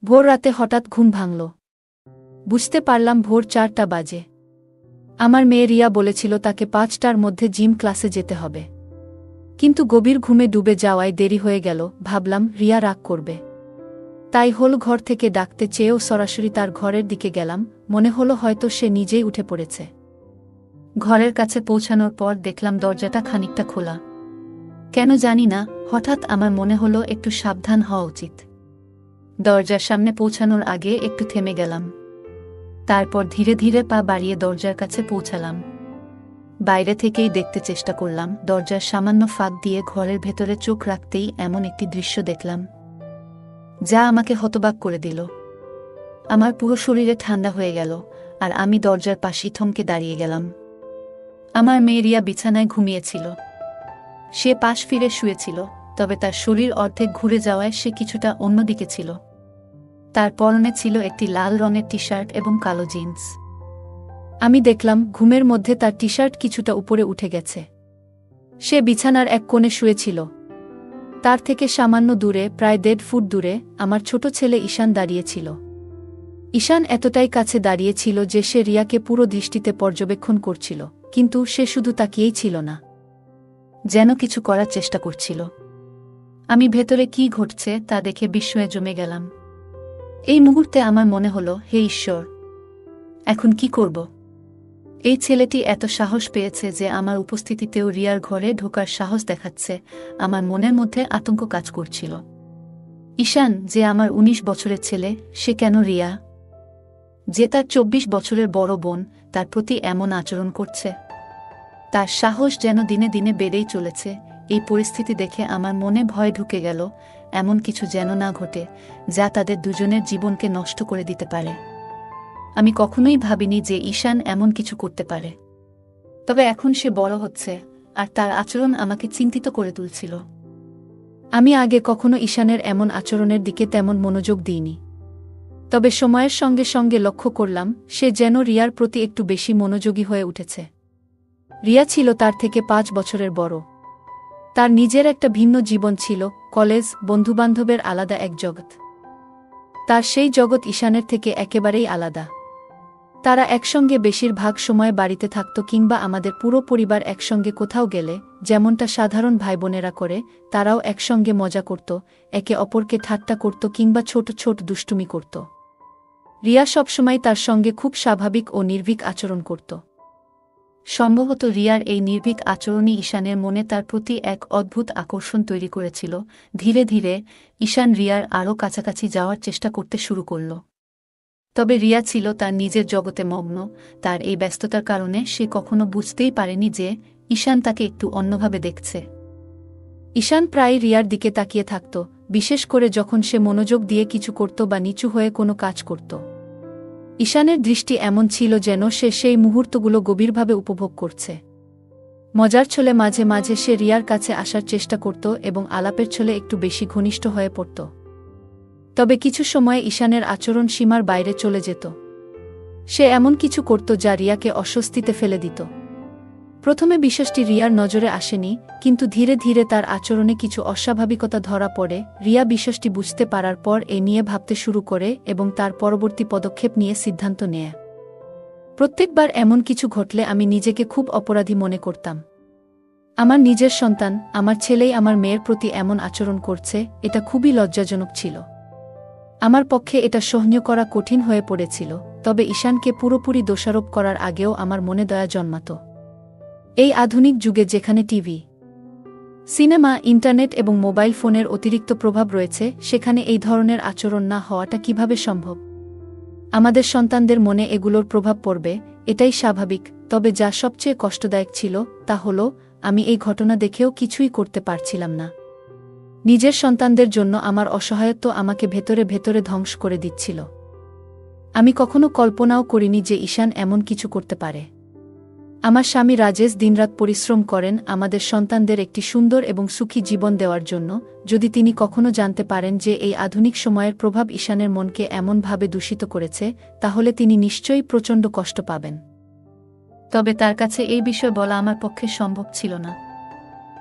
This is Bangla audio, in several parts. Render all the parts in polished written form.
ভোর রাতে হঠাৎ ঘুম ভাঙল। বুঝতে পারলাম ভোর 4টা বাজে। আমার মেয়ে রিয়া বলেছিল তাকে 5টার মধ্যে জিম ক্লাসে যেতে হবে। কিন্তু গভীর ঘুমে ডুবে যাওয়ায় দেরি হয়ে গেল। ভাবলাম রিয়া রাগ করবে, তাই হোল ঘর থেকে ডাকতে চেয়েও সরাসরি তার ঘরের দিকে গেলাম। মনে হলো হয়তো সে নিজেই উঠে পড়েছে। ঘরের কাছে পৌঁছানোর পর দেখলাম দরজাটা খানিকটা খোলা। কেন জানি না, হঠাৎ আমার মনে হলো একটু সাবধান হওয়া উচিত। দরজার সামনে পৌঁছানোর আগে একটু থেমে গেলাম। তারপর ধীরে ধীরে পা বাড়িয়ে দরজার কাছে পৌঁছালাম। বাইরে থেকেই দেখতে চেষ্টা করলাম। দরজার সামান্য ফাঁক দিয়ে ঘরের ভেতরে চোখ রাখতেই এমন একটি দৃশ্য দেখলাম যা আমাকে হতবাক করে দিল। আমার পুরো শরীরে ঠান্ডা হয়ে গেল, আর আমি দরজার পাশেই থমকে দাঁড়িয়ে গেলাম। আমার মেয়ে রিয়া বিছানায় ঘুমিয়েছিল। সে পাশ ফিরে শুয়েছিল, তবে তার শরীর অর্ধেক ঘুরে যাওয়ায় সে কিছুটা অন্যদিকে ছিল। তার পরনে ছিল একটি লাল রঙের টি শার্ট এবং কালো জিন্স। আমি দেখলাম ঘুমের মধ্যে তার টি শার্ট কিছুটা উপরে উঠে গেছে। সে বিছানার এক কোণে শুয়েছিল। তার থেকে সামান্য দূরে, প্রায় 1.5 ফুট দূরে, আমার ছোট ছেলে ঈশান দাঁড়িয়েছিল। ঈশান এতটাই কাছে দাঁড়িয়েছিল যে সে রিয়াকে পুরো দৃষ্টিতে পর্যবেক্ষণ করছিল, কিন্তু সে শুধু তাকিয়েই ছিল না, যেন কিছু করার চেষ্টা করছিল। আমি ভেতরে কি ঘটছে তা দেখে বিস্ময়ে জমে গেলাম। এই মুহূর্তে আমার মনে হলো, হে ঈশ্বর, এখন কি করব? এই ছেলেটি এত সাহস পেয়েছে যে আমার উপস্থিতিতেও রিয়ার ঘরে ঢোকার সাহস দেখাচ্ছে। আমার মনের মধ্যে আতঙ্ক কাজ করছিল। ঈশান, যে আমার 19 বছরের ছেলে, সে কেন রিয়া, যে তার 24 বছরের বড় বোন, তার প্রতি এমন আচরণ করছে? তার সাহস যেন দিনে দিনে বেড়েই চলেছে। এই পরিস্থিতি দেখে আমার মনে ভয় ঢুকে গেল। এমন কিছু যেন না ঘটে যা তাদের দুজনের জীবনকে নষ্ট করে দিতে পারে। আমি কখনোই ভাবিনি যে ঈশান এমন কিছু করতে পারে। তবে এখন সে বড় হচ্ছে, আর তার আচরণ আমাকে চিন্তিত করে তুলছিল। আমি আগে কখনো ঈশানের এমন আচরণের দিকে তেমন মনোযোগ দিইনি। তবে সময়ের সঙ্গে সঙ্গে লক্ষ্য করলাম সে যেন রিয়ার প্রতি একটু বেশি মনোযোগী হয়ে উঠেছে। রিয়া ছিল তার থেকে 5 বছরের বড়। তার নিজের একটা ভিন্ন জীবন ছিল, কলেজ, বন্ধুবান্ধবের আলাদা এক জগৎ। তার সেই জগৎ ঈশানের থেকে একেবারেই আলাদা। তারা একসঙ্গে বেশিরভাগ সময় বাড়িতে থাকত, কিংবা আমাদের পুরো পরিবার একসঙ্গে কোথাও গেলে যেমনটা সাধারণ ভাইবোনেরা করে, তারাও একসঙ্গে মজা করত, একে অপরকে ঠাট্টা করত কিংবা ছোট ছোট দুষ্টুমি করত। রিয়া সবসময় তার সঙ্গে খুব স্বাভাবিক ও নির্ভীক আচরণ করত। সম্ভবত রিয়ার এই নির্ভীক আচরণই ঈশানের মনে তার প্রতি এক অদ্ভুত আকর্ষণ তৈরি করেছিল। ধীরে ধীরে ঈশান রিয়ার আরও কাছাকাছি যাওয়ার চেষ্টা করতে শুরু করল। তবে রিয়া ছিল তার নিজের জগতে মগ্ন। তার এই ব্যস্ততার কারণে সে কখনো বুঝতেই পারেনি যে ঈশান তাকে একটু অন্যভাবে দেখছে। ঈশান প্রায় রিয়ার দিকে তাকিয়ে থাকত, বিশেষ করে যখন সে মনোযোগ দিয়ে কিছু করত বা নিচু হয়ে কোনো কাজ করত। ঈশানের দৃষ্টি এমন ছিল যেন সে সেই মুহূর্তগুলো গভীরভাবে উপভোগ করছে। মজার ছলে মাঝে মাঝে সে রিয়ার কাছে আসার চেষ্টা করত এবং আলাপের ছলে একটু বেশি ঘনিষ্ঠ হয়ে পড়ত। তবে কিছু সময় ঈশানের আচরণ সীমার বাইরে চলে যেত। সে এমন কিছু করত যা রিয়াকে অস্বস্তিতে ফেলে দিত। প্রথমে বিষয়টি রিয়ার নজরে আসেনি, কিন্তু ধীরে ধীরে তার আচরণে কিছু অস্বাভাবিকতা ধরা পড়ে। রিয়া বিষয়টি বুঝতে পারার পর এ নিয়ে ভাবতে শুরু করে এবং তার পরবর্তী পদক্ষেপ নিয়ে সিদ্ধান্ত নেয়। প্রত্যেকবার এমন কিছু ঘটলে আমি নিজেকে খুব অপরাধী মনে করতাম। আমার নিজের সন্তান, আমার ছেলেই আমার মেয়ের প্রতি এমন আচরণ করছে, এটা খুবই লজ্জাজনক ছিল। আমার পক্ষে এটা সহ্য করা কঠিন হয়ে পড়েছিল। তবে ঈশানকে পুরোপুরি দোষারোপ করার আগেও আমার মনে দয়া জন্মাত। এই আধুনিক যুগে যেখানে টিভি, সিনেমা, ইন্টারনেট এবং মোবাইল ফোনের অতিরিক্ত প্রভাব রয়েছে, সেখানে এই ধরনের আচরণ না হওয়াটা কিভাবে সম্ভব? আমাদের সন্তানদের মনে এগুলোর প্রভাব পড়বে, এটাই স্বাভাবিক। তবে যা সবচেয়ে কষ্টদায়ক ছিল তা হলো আমি এই ঘটনা দেখেও কিছুই করতে পারছিলাম না। নিজের সন্তানদের জন্য আমার অসহায়ত্ব আমাকে ভেতরে ভেতরে ধ্বংস করে দিচ্ছিল। আমি কখনো কল্পনাও করিনি যে ঈশান এমন কিছু করতে পারে। আমার স্বামী রাজেশ দিনরাত পরিশ্রম করেন আমাদের সন্তানদের একটি সুন্দর এবং সুখী জীবন দেওয়ার জন্য। যদি তিনি কখনো জানতে পারেন যে এই আধুনিক সময়ের প্রভাব ঈশানের মনকে এমনভাবে দূষিত করেছে, তাহলে তিনি নিশ্চয়ই প্রচণ্ড কষ্ট পাবেন। তবে তার কাছে এই বিষয় বলা আমার পক্ষে সম্ভব ছিল না।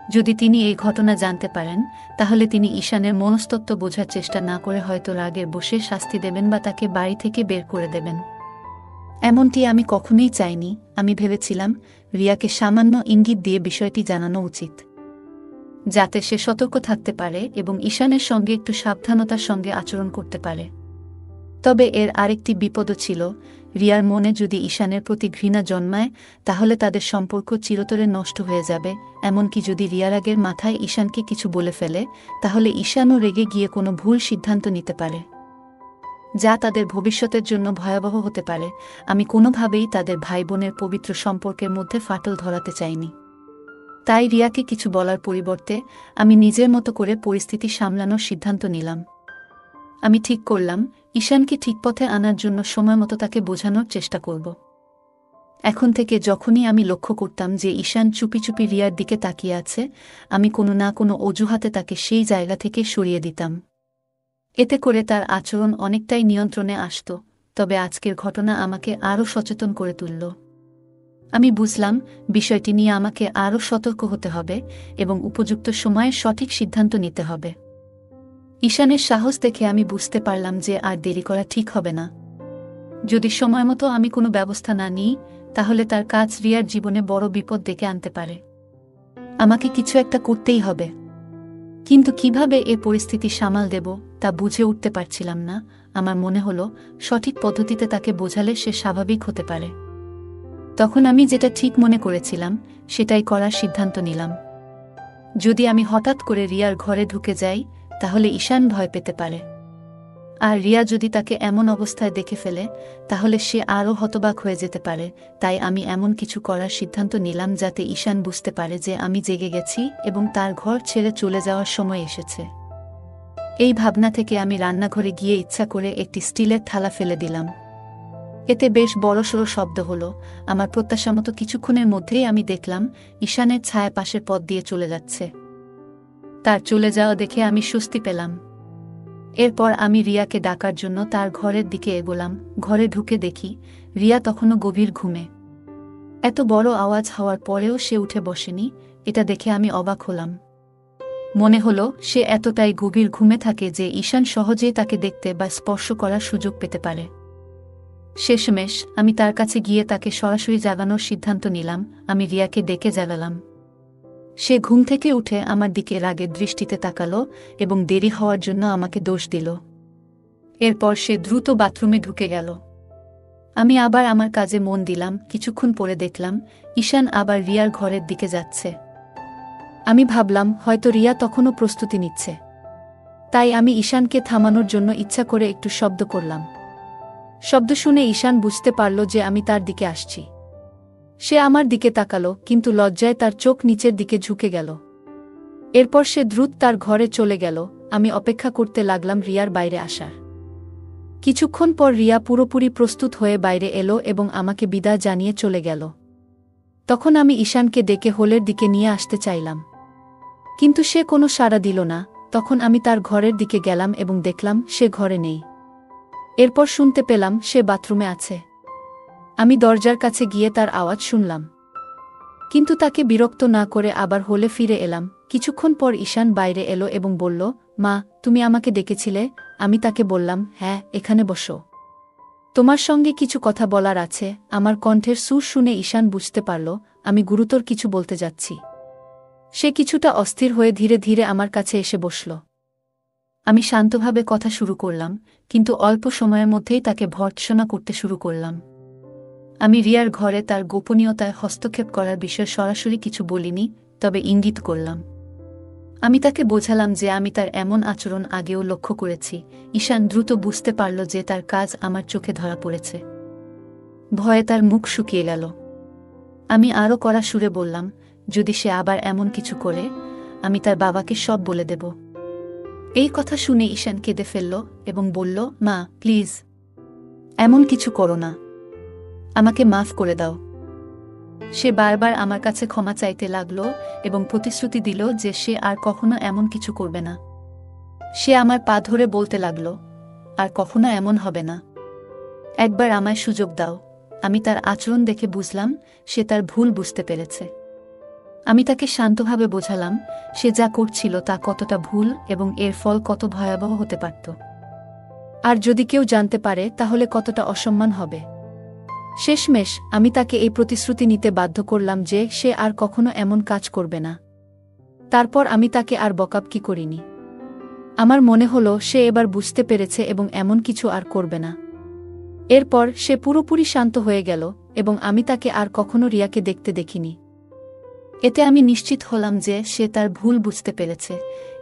যদি তিনি এই ঘটনা জানতে পারেন তাহলে তিনি ঈশানের মনস্তত্ত্ব বোঝার চেষ্টা না করে হয়তো রাগের বশে শাস্তি দেবেন বা তাকে বাড়ি থেকে বের করে দেবেন। এমনটি আমি কখনোই চাইনি। আমি ভেবেছিলাম রিয়াকে সামান্য ইঙ্গিত দিয়ে বিষয়টি জানানো উচিত, যাতে সে সতর্ক থাকতে পারে এবং ঈশানের সঙ্গে একটু সাবধানতার সঙ্গে আচরণ করতে পারে। তবে এর আরেকটি বিপদও ছিল। রিয়ার মনে যদি ঈশানের প্রতি ঘৃণা জন্মায় তাহলে তাদের সম্পর্ক চিরতরে নষ্ট হয়ে যাবে। এমনকি যদি রিয়া রাগের মাথায় ঈশানকে কিছু বলে ফেলে তাহলে ঈশানও রেগে গিয়ে কোনো ভুল সিদ্ধান্ত নিতে পারে, যা তাদের ভবিষ্যতের জন্য ভয়াবহ হতে পারে। আমি কোনোভাবেই তাদের ভাই বোনের পবিত্র সম্পর্কের মধ্যে ফাটল ধরাতে চাইনি। তাই রিয়াকে কিছু বলার পরিবর্তে আমি নিজের মতো করে পরিস্থিতি সামলানোর সিদ্ধান্ত নিলাম। আমি ঠিক করলাম ঈশানকে ঠিক পথে আনার জন্য সময়মতো তাকে বোঝানোর চেষ্টা করব। এখন থেকে যখনই আমি লক্ষ্য করতাম যে ঈশান চুপি চুপি রিয়ার দিকে তাকিয়ে আছে, আমি কোনো না কোনো অজুহাতে তাকে সেই জায়গা থেকে সরিয়ে দিতাম। এতে করে তার আচরণ অনেকটাই নিয়ন্ত্রণে আসত। তবে আজকের ঘটনা আমাকে আরও সচেতন করে তুলল। আমি বুঝলাম বিষয়টি নিয়ে আমাকে আরও সতর্ক হতে হবে এবং উপযুক্ত সময়ে সঠিক সিদ্ধান্ত নিতে হবে। ঈশানের সাহস দেখে আমি বুঝতে পারলাম যে আর দেরি করা ঠিক হবে না। যদি সময়মতো আমি কোনো ব্যবস্থা না নিই তাহলে তার কাজ রিয়ার জীবনে বড় বিপদ ডেকে আনতে পারে। আমাকে কিছু একটা করতেই হবে, কিন্তু কিভাবে এ পরিস্থিতি সামাল দেব তা বুঝে উঠতে পারছিলাম না। আমার মনে হলো সঠিক পদ্ধতিতে তাকে বোঝালে সে স্বাভাবিক হতে পারে। তখন আমি যেটা ঠিক মনে করেছিলাম সেটাই করার সিদ্ধান্ত নিলাম। যদি আমি হঠাৎ করে রিয়ার ঘরে ঢুকে যাই তাহলে ঈশান ভয় পেতে পারে, আর রিয়া যদি তাকে এমন অবস্থায় দেখে ফেলে তাহলে সে আরও হতবাক হয়ে যেতে পারে। তাই আমি এমন কিছু করার সিদ্ধান্ত নিলাম যাতে ঈশান বুঝতে পারে যে আমি জেগে গেছি এবং তার ঘর ছেড়ে চলে যাওয়ার সময় এসেছে। এই ভাবনা থেকে আমি রান্নাঘরে গিয়ে ইচ্ছা করে একটি স্টিলের থালা ফেলে দিলাম। এতে বেশ বড়সড় শব্দ হলো। আমার প্রত্যাশামতো কিছুক্ষণের মধ্যেই আমি দেখলাম ঈশানের ছায়া পাশের পথ দিয়ে চলে যাচ্ছে। তার চলে যাওয়া দেখে আমি স্বস্তি পেলাম। এরপর আমি রিয়াকে ডাকার জন্য তার ঘরের দিকে এগোলাম। ঘরে ঢুকে দেখি রিয়া তখনও গভীর ঘুমে। এত বড় আওয়াজ হওয়ার পরেও সে উঠে বসেনি। এটা দেখে আমি অবাক হলাম। মনে হলো সে এতটাই গভীর ঘুমে থাকে যে ঈশান সহজেই তাকে দেখতে বা স্পর্শ করার সুযোগ পেতে পারে। শেষমেশ আমি তার কাছে গিয়ে তাকে সরাসরি জাগানোর সিদ্ধান্ত নিলাম। আমি রিয়াকে ডেকে জাগালাম। সে ঘুম থেকে উঠে আমার দিকে রাগের দৃষ্টিতে তাকালো এবং দেরি হওয়ার জন্য আমাকে দোষ দিল। এরপর সে দ্রুত বাথরুমে ঢুকে গেল। আমি আবার আমার কাজে মন দিলাম। কিছুক্ষণ পরে দেখলাম ঈশান আবার রিয়ার ঘরের দিকে যাচ্ছে। আমি ভাবলাম হয়তো রিয়া তখনও প্রস্তুতি নিচ্ছে। তাই আমি ঈশানকে থামানোর জন্য ইচ্ছা করে একটু শব্দ করলাম। শব্দ শুনে ঈশান বুঝতে পারল যে আমি তার দিকে আসছি। সে আমার দিকে তাকালো, কিন্তু লজ্জায় তার চোখ নিচের দিকে ঝুঁকে গেল। এরপর সে দ্রুত তার ঘরে চলে গেল। আমি অপেক্ষা করতে লাগলাম রিয়ার বাইরে আসার। কিছুক্ষণ পর রিয়া পুরোপুরি প্রস্তুত হয়ে বাইরে এলো এবং আমাকে বিদায় জানিয়ে চলে গেল। তখন আমি ঈশানকে ডেকে হলের দিকে নিয়ে আসতে চাইলাম, কিন্তু সে কোনো সাড়া দিল না। তখন আমি তার ঘরের দিকে গেলাম এবং দেখলাম সে ঘরে নেই। এরপর শুনতে পেলাম সে বাথরুমে আছে। আমি দরজার কাছে গিয়ে তার আওয়াজ শুনলাম, কিন্তু তাকে বিরক্ত না করে আবার হলে ফিরে এলাম। কিছুক্ষণ পর ঈশান বাইরে এলো এবং বলল, মা, তুমি আমাকে ডেকেছিলে? আমি তাকে বললাম, হ্যাঁ, এখানে বসো, তোমার সঙ্গে কিছু কথা বলার আছে। আমার কণ্ঠের সুর শুনে ঈশান বুঝতে পারল আমি গুরুতর কিছু বলতে যাচ্ছি। সে কিছুটা অস্থির হয়ে ধীরে ধীরে আমার কাছে এসে বসল। আমি শান্তভাবে কথা শুরু করলাম, কিন্তু অল্প সময়ের মধ্যেই তাকে ভর্ৎসনা করতে শুরু করলাম। আমি রিয়ার ঘরে তার গোপনীয়তায় হস্তক্ষেপ করার বিষয়ে সরাসরি কিছু বলিনি, তবে ইঙ্গিত করলাম। আমি তাকে বোঝালাম যে আমি তার এমন আচরণ আগেও লক্ষ্য করেছি। ঈশান দ্রুত বুঝতে পারল যে তার কাজ আমার চোখে ধরা পড়েছে। ভয়ে তার মুখ শুকিয়ে গেল। আমি আরও কড়া সুরে বললাম, যদি সে আবার এমন কিছু করে, আমি তার বাবাকে সব বলে দেব। এই কথা শুনে ঈশান কেঁদে ফেলল এবং বলল, মা, প্লিজ, এমন কিছু করো না, আমাকে মাফ করে দাও। সে বারবার আমার কাছে ক্ষমা চাইতে লাগল এবং প্রতিশ্রুতি দিল যে সে আর কখনো এমন কিছু করবে না। সে আমার পা ধরে বলতে লাগল, আর কখনো এমন হবে না, একবার আমায় সুযোগ দাও। আমি তার আচরণ দেখে বুঝলাম সে তার ভুল বুঝতে পেরেছে। আমি তাকে শান্তভাবে বোঝালাম সে যা করছিল তা কতটা ভুল এবং এর ফল কত ভয়াবহ হতে পারত। আর যদি কেউ জানতে পারে তাহলে কতটা অসম্মান হবে। শেষমেশ আমি তাকে এই প্রতিশ্রুতি নিতে বাধ্য করলাম যে সে আর কখনো এমন কাজ করবে না। তারপর আমি তাকে আর বকাবকি করিনি। আমার মনে হলো সে এবার বুঝতে পেরেছে এবং এমন কিছু আর করবে না। এরপর সে পুরোপুরি শান্ত হয়ে গেল এবং আমি তাকে আর কখনো রিয়াকে দেখতে দেখিনি। এতে আমি নিশ্চিত হলাম যে সে তার ভুল বুঝতে পেরেছে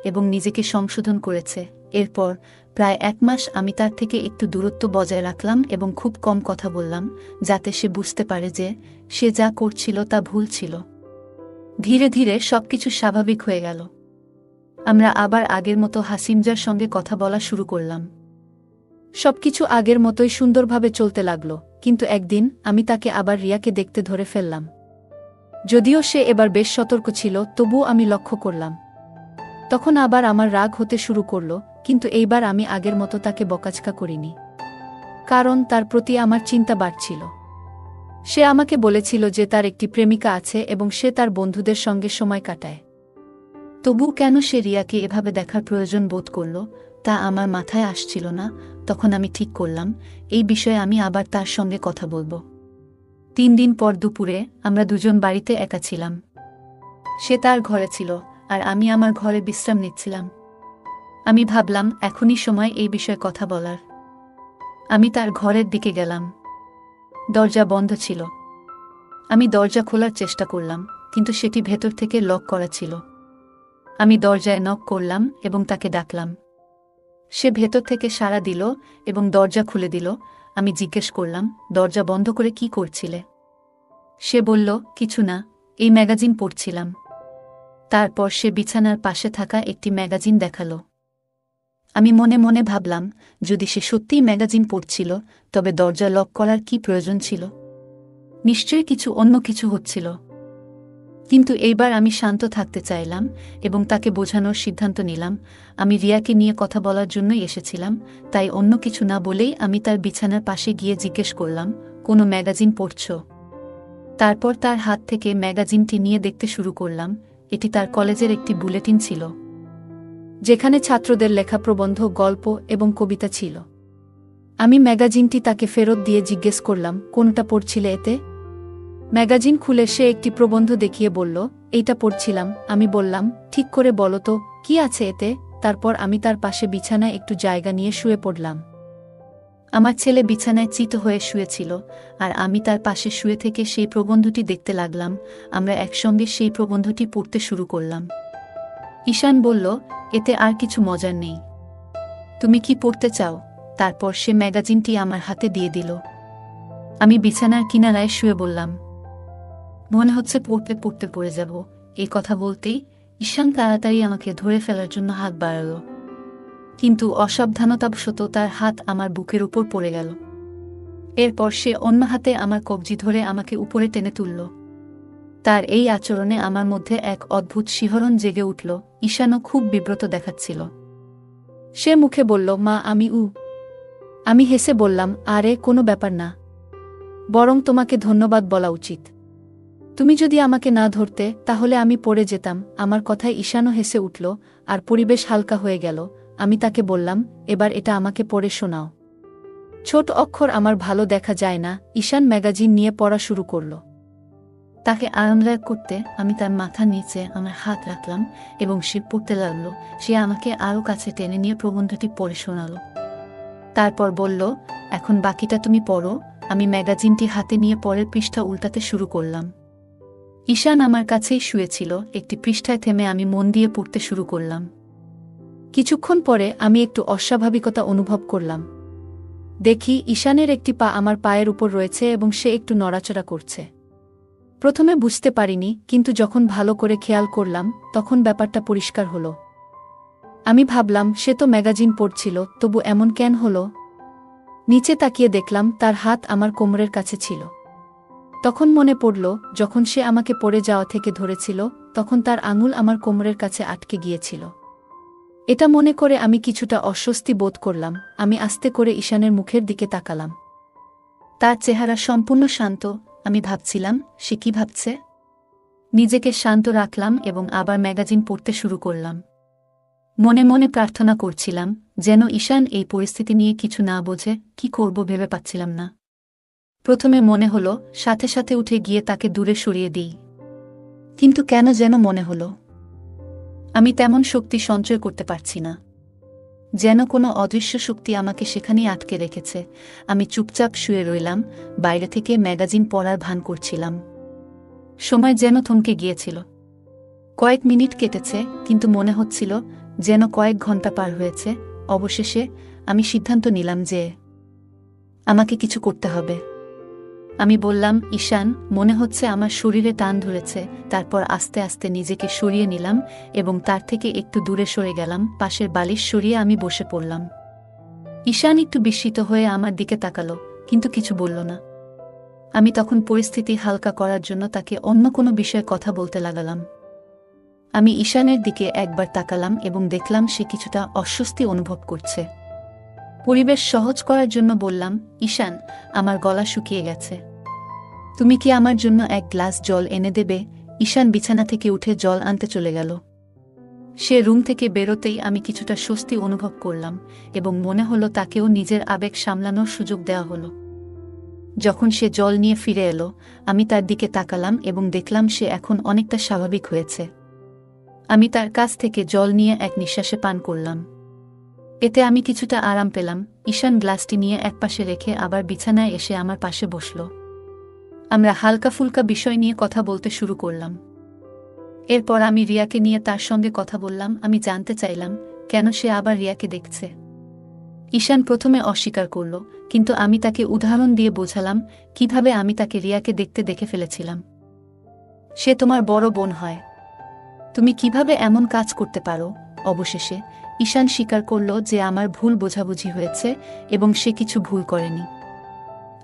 এবং নিজেকে সংশোধন করেছে। এরপর প্রায় 1 মাস আমি তার থেকে একটু দূরত্ব বজায় রাখলাম এবং খুব কম কথা বললাম, যাতে সে বুঝতে পারে যে সে যা করছিল তা ভুল ছিল। ধীরে ধীরে সবকিছু স্বাভাবিক হয়ে গেল। আমরা আবার আগের মতো হাসিমজার সঙ্গে কথা বলা শুরু করলাম। সবকিছু আগের মতোই সুন্দরভাবে চলতে লাগল। কিন্তু একদিন আমি তাকে আবার রিয়াকে দেখতে ধরে ফেললাম। যদিও সে এবার বেশ সতর্ক ছিল, তবুও আমি লক্ষ্য করলাম। তখন আবার আমার রাগ হতে শুরু করল, কিন্তু এইবার আমি আগের মতো তাকে বকাঝকা করিনি। কারণ তার প্রতি আমার চিন্তা বাড়ছিল। সে আমাকে বলেছিল যে তার একটি প্রেমিকা আছে এবং সে তার বন্ধুদের সঙ্গে সময় কাটায়। তবু কেন সে রিয়াকে এভাবে দেখার প্রয়োজন বোধ করল তা আমার মাথায় আসছিল না। তখন আমি ঠিক করলাম এই বিষয়ে আমি আবার তার সঙ্গে কথা বলবো। 3 দিন পর দুপুরে আমরা দুজন বাড়িতে একা ছিলাম। সে তার ঘরে ছিল আর আমি আমার ঘরে বিশ্রাম নিচ্ছিলাম। আমি ভাবলাম এখনই সময় এই বিষয়ে কথা বলার। আমি তার ঘরের দিকে গেলাম। দরজা বন্ধ ছিল। আমি দরজা খোলার চেষ্টা করলাম, কিন্তু সেটি ভেতর থেকে লক করা ছিল। আমি দরজায় নক করলাম এবং তাকে ডাকলাম। সে ভেতর থেকে সাড়া দিল এবং দরজা খুলে দিল। আমি জিজ্ঞেস করলাম, দরজা বন্ধ করে কি করছিলে? সে বলল, কিছু না, এই ম্যাগাজিন পড়ছিলাম। তারপর সে বিছানার পাশে থাকা একটি ম্যাগাজিন দেখালো। আমি মনে মনে ভাবলাম, যদি সে সত্যিই ম্যাগাজিন পড়ছিল তবে দরজা লক করার কি প্রয়োজন ছিল? নিশ্চয়ই অন্য কিছু হচ্ছিল। কিন্তু এইবার আমি শান্ত থাকতে চাইলাম এবং তাকে বোঝানোর সিদ্ধান্ত নিলাম আমি রিয়াকে নিয়ে কথা বলার জন্যই এসেছিলাম। তাই অন্য কিছু না বলেই আমি তার বিছানার পাশে গিয়ে জিজ্ঞেস করলাম, কোনো ম্যাগাজিন পড়ছ? তারপর তার হাত থেকে ম্যাগাজিনটি নিয়ে দেখতে শুরু করলাম। এটি তার কলেজের একটি বুলেটিন ছিল, যেখানে ছাত্রদের লেখা প্রবন্ধ, গল্প এবং কবিতা ছিল। আমি ম্যাগাজিনটি তাকে ফেরত দিয়ে জিজ্ঞেস করলাম, কোনটা পড়ছিলে এতে? ম্যাগাজিন খুলে সে একটি প্রবন্ধ দেখিয়ে বলল, এইটা পড়ছিলাম। আমি বললাম, ঠিক করে বলো তো, কি আছে এতে? তারপর আমি তার পাশে বিছানায় একটু জায়গা নিয়ে শুয়ে পড়লাম। আমার ছেলে বিছানায় চিত হয়ে শুয়েছিল আর আমি তার পাশে শুয়ে থেকে সেই প্রবন্ধটি দেখতে লাগলাম। আমরা একসঙ্গে সেই প্রবন্ধটি পড়তে শুরু করলাম। ঈশান বলল, এতে আর কিছু মজার নেই, তুমি কি পড়তে চাও? তারপর সে ম্যাগাজিনটি আমার হাতে দিয়ে দিল। আমি বিছানার কিনারায় শুয়ে বললাম, মনে হচ্ছে পড়তে পড়তে পড়ে যাব। এই কথা বলতেই ঈশান তাড়াতাড়ি আমাকে ধরে ফেলার জন্য হাত বাড়াল, কিন্তু অসাবধানতাবশত তার হাত আমার বুকের উপর পড়ে গেল। এরপর সে অন্য হাতে আমার কবজি ধরে আমাকে উপরে টেনে তুলল। তার এই আচরণে আমার মধ্যে এক অদ্ভুত শিহরণ জেগে উঠল। ঈশানও খুব বিব্রত দেখাচ্ছিল। সে মুখে বলল, মা আমি হেসে বললাম, আরে কোনো ব্যাপার না, বরং তোমাকে ধন্যবাদ বলা উচিত। তুমি যদি আমাকে না ধরতে তাহলে আমি পড়ে যেতাম। আমার কথায় ঈশানও হেসে উঠল আর পরিবেশ হালকা হয়ে গেল। আমি তাকে বললাম, এবার এটা আমাকে পড়ে শোনাও। ছোট অক্ষর আমার ভালো দেখা যায় না। ঈশান ম্যাগাজিন নিয়ে পড়া শুরু করল। তাকে আরামদায়ক করতে আমি তার মাথার নিচে আমার হাত রাখলাম এবং সে পড়তে লাগল। সে আমাকে আরও কাছে টেনে নিয়ে প্রবন্ধটি পড়ে শোনাল। তারপর বলল, এখন বাকিটা তুমি পড়ো। আমি ম্যাগাজিনটি হাতে নিয়ে পরের পৃষ্ঠা উল্টাতে শুরু করলাম। ঈশান আমার কাছেই শুয়েছিল। একটি পৃষ্ঠায় থেমে আমি মন দিয়ে পড়তে শুরু করলাম। কিছুক্ষণ পরে আমি একটু অস্বাভাবিকতা অনুভব করলাম। দেখি ঈশানের একটি পা আমার পায়ের উপর রয়েছে এবং সে একটু নড়াচড়া করছে। প্রথমে বুঝতে পারিনি, কিন্তু যখন ভালো করে খেয়াল করলাম তখন ব্যাপারটা পরিষ্কার হলো। আমি ভাবলাম, সে তো ম্যাগাজিন পড়ছিল, তবু এমন কেন হলো? নিচে তাকিয়ে দেখলাম তার হাত আমার কোমরের কাছে ছিল। তখন মনে পড়ল, যখন সে আমাকে পড়ে যাওয়া থেকে ধরেছিল তখন তার আঙুল আমার কোমরের কাছে আটকে গিয়েছিল। এটা মনে করে আমি কিছুটা অস্বস্তি বোধ করলাম। আমি আস্তে করে ঈশানের মুখের দিকে তাকালাম। তার চেহারা সম্পূর্ণ শান্ত। আমি ভাবছিলাম, সে কি ভাবছে? নিজেকে শান্ত রাখলাম এবং আবার ম্যাগাজিন পড়তে শুরু করলাম। মনে মনে প্রার্থনা করছিলাম যেন ঈশান এই পরিস্থিতি নিয়ে কিছু না বোঝে। কি করব ভেবে পাচ্ছিলাম না। প্রথমে মনে হলো সাথে সাথে উঠে গিয়ে তাকে দূরে সরিয়ে দিই, কিন্তু কেন যেন মনে হলো আমি তেমন শক্তি সঞ্চয় করতে পারছি না, যেন কোনো অদৃশ্য শক্তি আমাকে সেখানেই আটকে রেখেছে। আমি চুপচাপ শুয়ে রইলাম, বাইরে থেকে ম্যাগাজিন পড়ার ভান করছিলাম। সময় যেন থমকে গিয়েছিল। কয়েক মিনিট কেটেছে, কিন্তু মনে হচ্ছিল যেন কয়েক ঘন্টা পার হয়েছে। অবশেষে আমি সিদ্ধান্ত নিলাম যে আমাকে কিছু করতে হবে। আমি বললাম, ঈশান, মনে হচ্ছে আমার শরীরে টান ধরেছে। তারপর আস্তে আস্তে নিজেকে সরিয়ে নিলাম এবং তার থেকে একটু দূরে সরে গেলাম। পাশের বালিশ সরিয়ে আমি বসে পড়লাম। ঈশান একটু বিস্মিত হয়ে আমার দিকে তাকালো, কিন্তু কিছু বলল না। আমি তখন পরিস্থিতি হালকা করার জন্য তাকে অন্য কোনো বিষয়ে কথা বলতে লাগালাম। আমি ঈশানের দিকে একবার তাকালাম এবং দেখলাম সে কিছুটা অস্বস্তি অনুভব করছে। পরিবেশ সহজ করার জন্য বললাম, ঈশান, আমার গলা শুকিয়ে গেছে। তুমি কি আমার জন্য এক গ্লাস জল এনে দেবে? ঈশান বিছানা থেকে উঠে জল আনতে চলে গেল। সে রুম থেকে বেরোতেই আমি কিছুটা স্বস্তি অনুভব করলাম এবং মনে হলো তাকেও নিজের আবেগ সামলানোর সুযোগ দেওয়া হলো। যখন সে জল নিয়ে ফিরে এলো, আমি তার দিকে তাকালাম এবং দেখলাম সে এখন অনেকটা স্বাভাবিক হয়েছে। আমি তার কাছ থেকে জল নিয়ে এক নিঃশ্বাসে পান করলাম। এতে আমি কিছুটা আরাম পেলাম। ঈশান গ্লাসটি নিয়ে একপাশে রেখে আবার বিছানায় এসে আমার পাশে বসল। আমরা হালকা ফুলকা বিষয় নিয়ে কথা বলতে শুরু করলাম। এরপর আমি রিয়াকে নিয়ে তার সঙ্গে কথা বললাম। আমি জানতে চাইলাম কেন সে আবার রিয়াকে দেখছে। ঈশান প্রথমে অস্বীকার করল, কিন্তু আমি তাকে উদাহরণ দিয়ে বোঝালাম কিভাবে আমি তাকে রিয়াকে দেখতে দেখে ফেলেছিলাম। সে তোমার বড় বোন হয়, তুমি কিভাবে এমন কাজ করতে পারো? অবশেষে ঈশান স্বীকার করল যে আমার ভুল বোঝাবুঝি হয়েছে এবং সে কিছু ভুল করেনি।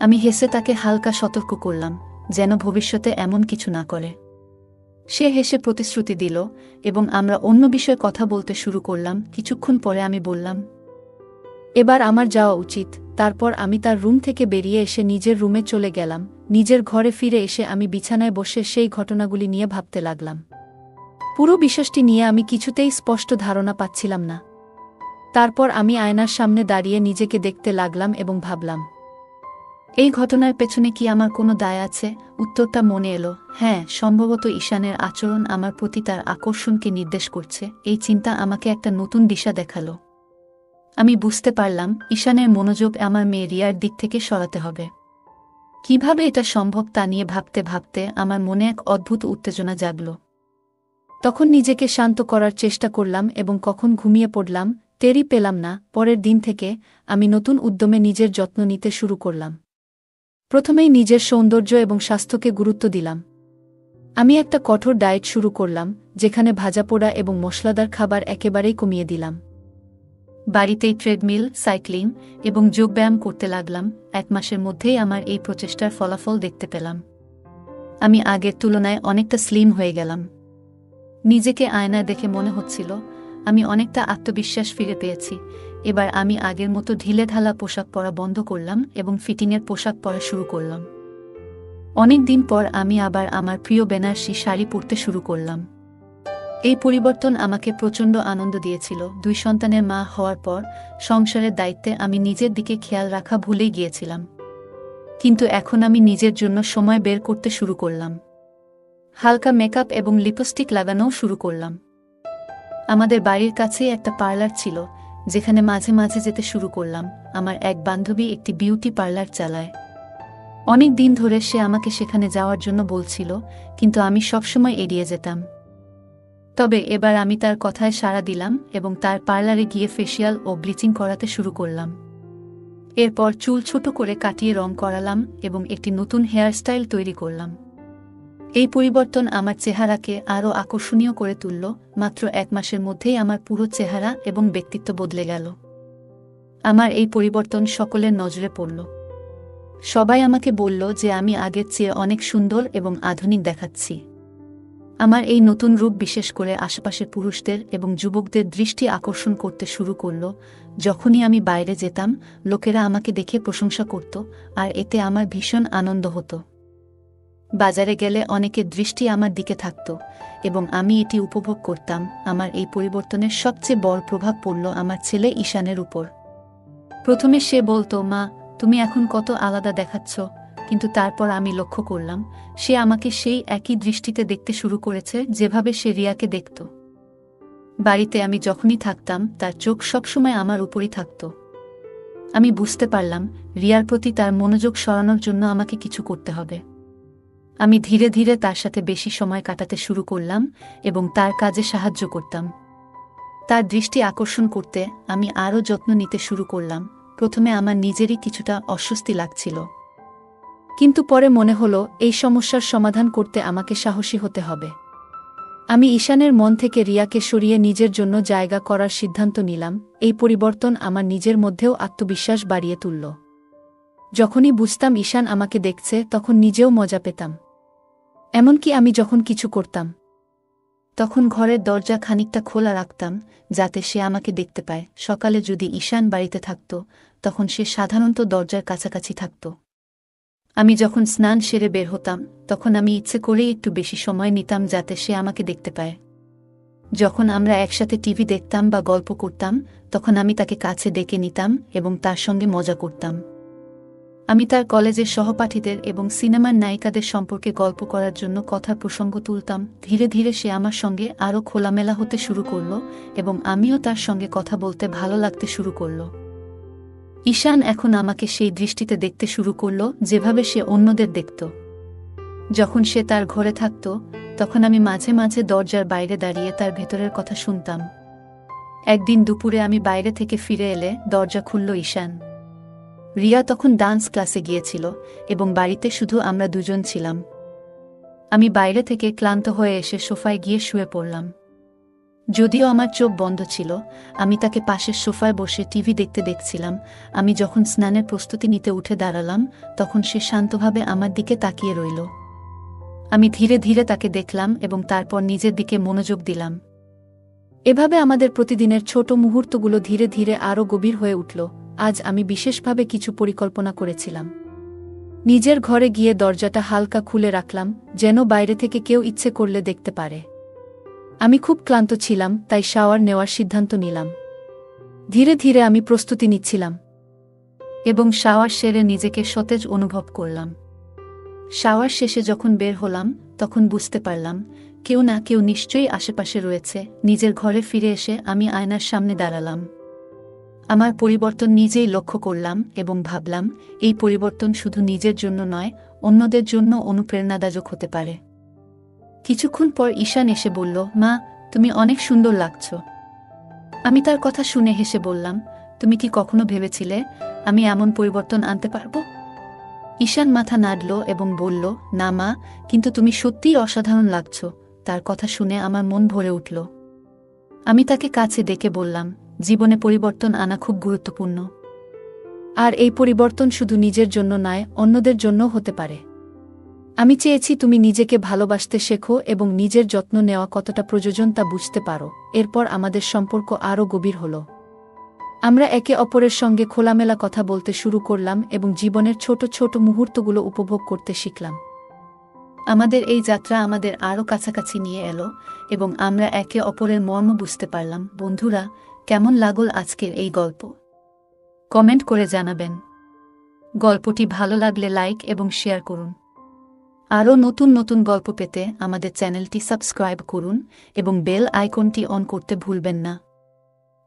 আমি হেসে তাকে হালকা সতর্ক করলাম যেন ভবিষ্যতে এমন কিছু না করে। সে হেসে প্রতিশ্রুতি দিল এবং আমরা অন্য বিষয়ে কথা বলতে শুরু করলাম। কিছুক্ষণ পরে আমি বললাম, এবার আমার যাওয়া উচিত। তারপর আমি তার রুম থেকে বেরিয়ে এসে নিজের রুমে চলে গেলাম। নিজের ঘরে ফিরে এসে আমি বিছানায় বসে সেই ঘটনাগুলি নিয়ে ভাবতে লাগলাম। পুরো বিষয়টি নিয়ে আমি কিছুতেই স্পষ্ট ধারণা পাচ্ছিলাম না। তারপর আমি আয়নার সামনে দাঁড়িয়ে নিজেকে দেখতে লাগলাম এবং ভাবলাম, এই ঘটনার পেছনে কি আমার কোনো দায় আছে? উত্তরটা মনে এলো, হ্যাঁ, সম্ভবত ঈশানের আচরণ আমার প্রতি তার আকর্ষণকে নির্দেশ করছে। এই চিন্তা আমাকে একটা নতুন দিশা দেখালো। আমি বুঝতে পারলাম ঈশানের মনোযোগ আমার মেয়ে রিয়ার দিক থেকে সরাতে হবে। কিভাবে এটা সম্ভব তা নিয়ে ভাবতে ভাবতে আমার মনে এক অদ্ভুত উত্তেজনা জাগল। তখন নিজেকে শান্ত করার চেষ্টা করলাম এবং কখন ঘুমিয়ে পড়লাম টেরই পেলাম না। পরের দিন থেকে আমি নতুন উদ্যমে নিজের যত্ন নিতে শুরু করলাম। প্রথমেই নিজের সৌন্দর্য এবং স্বাস্থ্যকে গুরুত্ব দিলাম। আমি একটা কঠোর ডায়েট শুরু করলাম, যেখানে ভাজাপোড়া এবং মশলাদার খাবার একেবারেই কমিয়ে দিলাম। বাড়িতেই ট্রেডমিল, সাইক্লিং এবং যোগব্যায়াম করতে লাগলাম। 1 মাসের মধ্যেই আমার এই প্রচেষ্টার ফলাফল দেখতে পেলাম। আমি আগের তুলনায় অনেকটা স্লিম হয়ে গেলাম। নিজেকে আয়নায় দেখে মনে হচ্ছিল আমি অনেকটা আত্মবিশ্বাস ফিরে পেয়েছি। এবার আমি আগের মতো ঢিলেঢালা পোশাক পরা বন্ধ করলাম এবং ফিটিংয়ের পোশাক পরা শুরু করলাম। অনেক দিন পর আমি আবার আমার প্রিয় বেনারসি শাড়ি পরতে শুরু করলাম। এই পরিবর্তন আমাকে প্রচণ্ড আনন্দ দিয়েছিল। 2 সন্তানের মা হওয়ার পর সংসারের দায়িত্বে আমি নিজের দিকে খেয়াল রাখা ভুলেই গিয়েছিলাম। কিন্তু এখন আমি নিজের জন্য সময় বের করতে শুরু করলাম। হালকা মেকআপ এবং লিপস্টিক লাগানোও শুরু করলাম। আমাদের বাড়ির কাছেই একটা পার্লার ছিল, যেখানে মাঝে মাঝে যেতে শুরু করলাম। আমার এক বান্ধবী একটি বিউটি পার্লার চালায়। অনেক দিন ধরে সে আমাকে সেখানে যাওয়ার জন্য বলছিল, কিন্তু আমি সবসময় এড়িয়ে যেতাম। তবে এবার আমি তার কথায় সাড়া দিলাম এবং তার পার্লারে গিয়ে ফেসিয়াল ও ব্লিচিং করাতে শুরু করলাম। এরপর চুল ছোট করে কাটিয়ে রং করালাম এবং একটি নতুন হেয়ারস্টাইল তৈরি করলাম। এই পরিবর্তন আমার চেহারাকে আরও আকর্ষণীয় করে তুলল। মাত্র 1 মাসের মধ্যেই আমার পুরো চেহারা এবং ব্যক্তিত্ব বদলে গেল। আমার এই পরিবর্তন সকলের নজরে পড়ল। সবাই আমাকে বলল যে আমি আগের চেয়ে অনেক সুন্দর এবং আধুনিক দেখাচ্ছি। আমার এই নতুন রূপ বিশেষ করে আশেপাশের পুরুষদের এবং যুবকদের দৃষ্টি আকর্ষণ করতে শুরু করল। যখনই আমি বাইরে যেতাম, লোকেরা আমাকে দেখে প্রশংসা করত, আর এতে আমার ভীষণ আনন্দ হতো। বাজারে গেলে অনেকের দৃষ্টি আমার দিকে থাকত এবং আমি এটি উপভোগ করতাম। আমার এই পরিবর্তনের সবচেয়ে বড় প্রভাব পড়ল আমার ছেলে ঈশানের উপর। প্রথমে সে বলতো, মা তুমি এখন কত আলাদা দেখাচ্ছ, কিন্তু তারপর আমি লক্ষ্য করলাম সে আমাকে সেই একই দৃষ্টিতে দেখতে শুরু করেছে যেভাবে সে রিয়াকে দেখত। বাড়িতে আমি যখনই থাকতাম তার চোখ সবসময় আমার উপরই থাকত। আমি বুঝতে পারলাম রিয়ার প্রতি তার মনোযোগ সরানোর জন্য আমাকে কিছু করতে হবে। আমি ধীরে ধীরে তার সাথে বেশি সময় কাটাতে শুরু করলাম এবং তার কাজে সাহায্য করতাম। তার দৃষ্টি আকর্ষণ করতে আমি আরও যত্ন নিতে শুরু করলাম। প্রথমে আমার নিজেরই কিছুটা অস্বস্তি লাগছিল, কিন্তু পরে মনে হলো এই সমস্যার সমাধান করতে আমাকে সাহসী হতে হবে। আমি ঈশানের মন থেকে রিয়াকে সরিয়ে নিজের জন্য জায়গা করার সিদ্ধান্ত নিলাম। এই পরিবর্তন আমার নিজের মধ্যেও আত্মবিশ্বাস বাড়িয়ে তুলল। যখনই বুঝতাম ঈশান আমাকে দেখছে তখন নিজেও মজা পেতাম। এমনকি আমি যখন কিছু করতাম তখন ঘরের দরজা খানিকটা খোলা রাখতাম যাতে সে আমাকে দেখতে পায়। সকালে যদি ঈশান বাড়িতে থাকত তখন সে সাধারণত দরজার কাছাকাছি থাকত। আমি যখন স্নান সেরে বের হতাম তখন আমি ইচ্ছে করেই একটু বেশি সময় নিতাম যাতে সে আমাকে দেখতে পায়। যখন আমরা একসাথে টিভি দেখতাম বা গল্প করতাম তখন আমি তাকে কাছে ডেকে নিতাম এবং তার সঙ্গে মজা করতাম। আমি তার কলেজের সহপাঠীদের এবং সিনেমার নায়িকাদের সম্পর্কে গল্প করার জন্য কথার প্রসঙ্গ তুলতাম। ধীরে ধীরে সে আমার সঙ্গে আরও খোলামেলা হতে শুরু করল এবং আমিও তার সঙ্গে কথা বলতে ভালো লাগতে শুরু করল। ঈশান এখন আমাকে সেই দৃষ্টিতে দেখতে শুরু করল যেভাবে সে অন্যদের দেখত। যখন সে তার ঘরে থাকত তখন আমি মাঝে মাঝে দরজার বাইরে দাঁড়িয়ে তার ভেতরের কথা শুনতাম। একদিন দুপুরে আমি বাইরে থেকে ফিরে এলে দরজা খুলল ঈশান। রিয়া তখন ডান্স ক্লাসে গিয়েছিল এবং বাড়িতে শুধু আমরা দুজন ছিলাম। আমি বাইরে থেকে ক্লান্ত হয়ে এসে সোফায় গিয়ে শুয়ে পড়লাম। যদিও আমার চোখ বন্ধ ছিল, আমি তাকে পাশের সোফায় বসে টিভি দেখছিলাম। আমি যখন স্নানের প্রস্তুতি নিতে উঠে দাঁড়ালাম তখন সে শান্তভাবে আমার দিকে তাকিয়ে রইল। আমি ধীরে ধীরে তাকে দেখলাম এবং তারপর নিজের দিকে মনোযোগ দিলাম। এভাবে আমাদের প্রতিদিনের ছোট মুহূর্তগুলো ধীরে ধীরে আরও গভীর হয়ে উঠল। আজ আমি বিশেষভাবে কিছু পরিকল্পনা করেছিলাম। নিজের ঘরে গিয়ে দরজাটা হালকা খুলে রাখলাম যেন বাইরে থেকে কেউ ইচ্ছে করলে দেখতে পারে। আমি খুব ক্লান্ত ছিলাম, তাই শাওয়ার নেওয়ার সিদ্ধান্ত নিলাম। ধীরে ধীরে আমি প্রস্তুতি নিচ্ছিলাম এবং শাওয়ার সেরে নিজেকে সতেজ অনুভব করলাম। শাওয়ার শেষে যখন বের হলাম তখন বুঝতে পারলাম কেউ না কেউ নিশ্চয়ই আশেপাশে রয়েছে। নিজের ঘরে ফিরে এসে আমি আয়নার সামনে দাঁড়ালাম। আমার পরিবর্তন নিজেই লক্ষ্য করলাম এবং ভাবলাম এই পরিবর্তন শুধু নিজের জন্য নয়, অন্যদের জন্য অনুপ্রেরণাদায়ক হতে পারে। কিছুক্ষণ পর ঈশান এসে বলল, মা তুমি অনেক সুন্দর লাগছ। আমি তার কথা শুনে হেসে বললাম, তুমি কি কখনো ভেবেছিলে আমি এমন পরিবর্তন আনতে পারব? ঈশান মাথা নাড়ল এবং বলল, না মা, কিন্তু তুমি সত্যিই অসাধারণ লাগছ। তার কথা শুনে আমার মন ভরে উঠল। আমি তাকে কাছে ডেকে বললাম, জীবনে পরিবর্তন আনা খুব গুরুত্বপূর্ণ, আর এই পরিবর্তন শুধু নিজের জন্য নয়, অন্যদের জন্য হতে পারে। আমি চেয়েছি তুমি নিজেকে ভালোবাসতে শেখো এবং নিজের যত্ন নেওয়া কতটা প্রয়োজন তা বুঝতে পারো। এরপর আমাদের সম্পর্ক আরও গভীর হল। আমরা একে অপরের সঙ্গে খোলামেলা কথা বলতে শুরু করলাম এবং জীবনের ছোট ছোট মুহূর্তগুলো উপভোগ করতে শিখলাম। আমাদের এই যাত্রা আমাদের আরও কাছাকাছি নিয়ে এলো এবং আমরা একে অপরের মর্ম বুঝতে পারলাম। বন্ধুরা, কেমন লাগল আজকের এই গল্প? কমেন্ট করে জানাবেন। গল্পটি ভালো লাগলে লাইক এবং শেয়ার করুন। আরও নতুন নতুন গল্প পেতে আমাদের চ্যানেলটি সাবস্ক্রাইব করুন এবং বেল আইকনটি অন করতে ভুলবেন না।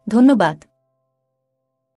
ধন্যবাদ।